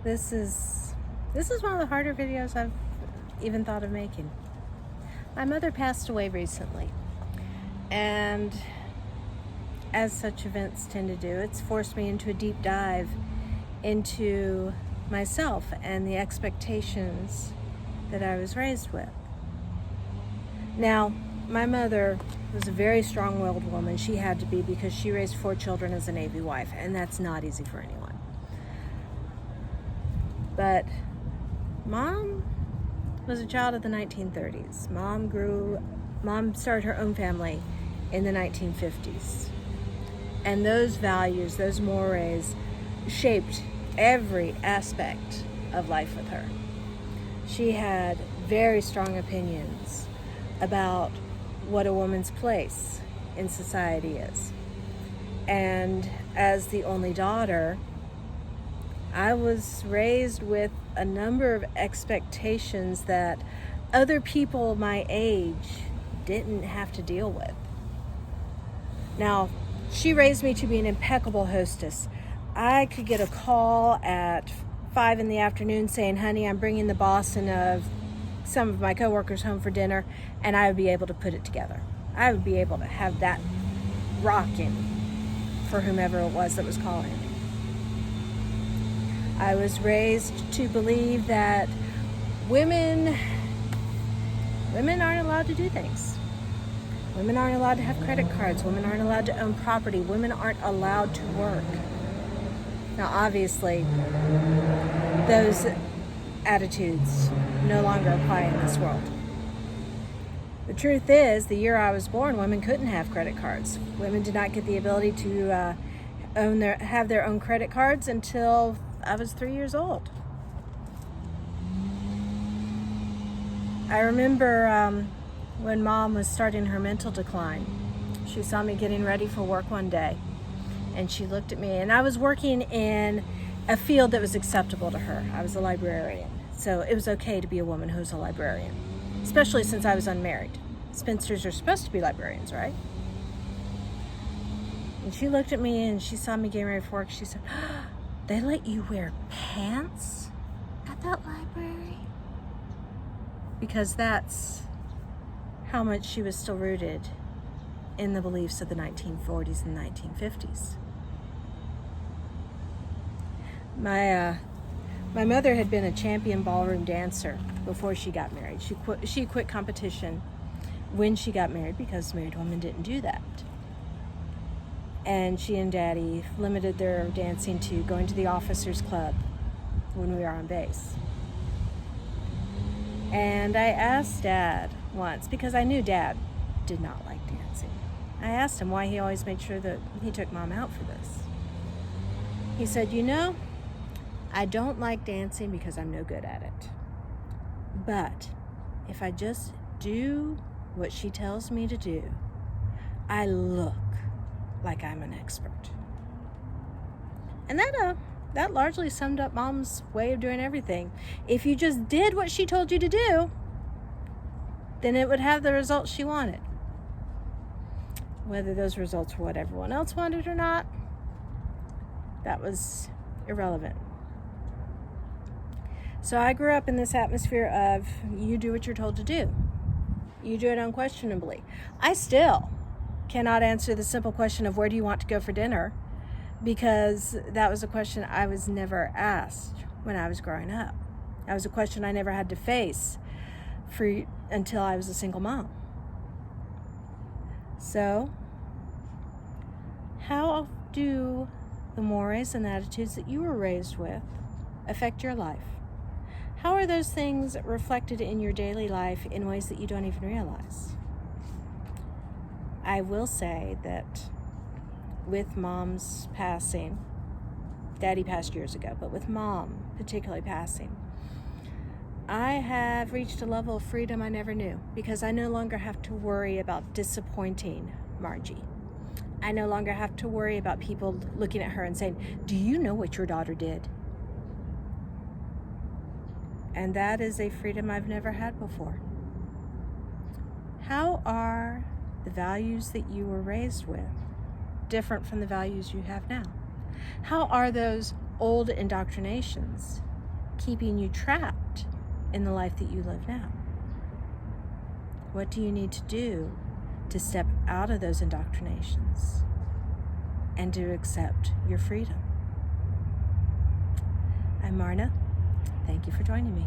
This is one of the harder videos I've even thought of making. My mother passed away recently, and as such events tend to do, it's forced me into a deep dive into myself and the expectations that I was raised with. Now, my mother was a very strong-willed woman. She had to be, because she raised 4 children as a Navy wife, and that's not easy for anyone. But Mom was a child of the 1930s. Mom started her own family in the 1950s. And those values, those mores, shaped every aspect of life with her. She had very strong opinions about what a woman's place in society is. And as the only daughter, I was raised with a number of expectations that other people my age didn't have to deal with. Now, she raised me to be an impeccable hostess. I could get a call at 5 in the afternoon saying, "Honey, I'm bringing the boss and some of my coworkers home for dinner," and I would be able to put it together. I would be able to have that rocking for whomever it was that was calling me. I was raised to believe that women aren't allowed to do things. Women aren't allowed to have credit cards. Women aren't allowed to own property. Women aren't allowed to work. Now, obviously, those attitudes no longer apply in this world. The truth is, the year I was born, women couldn't have credit cards. Women did not get the ability to have their own credit cards until I was 3 years old. I remember when Mom was starting her mental decline. She saw me getting ready for work one day, and she looked at me, and I was working in a field that was acceptable to her. I was a librarian, so it was okay to be a woman who was a librarian, especially since I was unmarried. Spinsters are supposed to be librarians, right? And she looked at me, and she saw me getting ready for work. She said, "They let you wear pants at that library?" Because that's how much she was still rooted in the beliefs of the 1940s and 1950s. My mother had been a champion ballroom dancer before she got married. She quit competition when she got married because married women didn't do that. And she and Daddy limited their dancing to going to the officers' club when we were on base. And I asked Dad once, because I knew Dad did not like dancing. I asked him why he always made sure that he took Mom out for this. He said, I don't like dancing because I'm no good at it. But if I just do what she tells me to do, I look like I'm an expert." And that largely summed up Mom's way of doing everything. If you just did what she told you to do, then it would have the results she wanted. Whether those results were what everyone else wanted or not, that was irrelevant. So I grew up in this atmosphere of, you do what you're told to do. You do it unquestionably. I still cannot answer the simple question of where do you want to go for dinner, because that was a question I was never asked when I was growing up. That was a question I never had to face until I was a single mom. So, how do the mores and attitudes that you were raised with affect your life? How are those things reflected in your daily life in ways that you don't even realize? I will say that with Mom's passing, Daddy passed years ago, but with Mom particularly passing, I have reached a level of freedom I never knew, because I no longer have to worry about disappointing Margie. I no longer have to worry about people looking at her and saying, "Do you know what your daughter did?" And that is a freedom I've never had before. How are the values that you were raised with different from the values you have now? How are those old indoctrinations keeping you trapped in the life that you live now? What do you need to do to step out of those indoctrinations and to accept your freedom? I'm Marna. Thank you for joining me.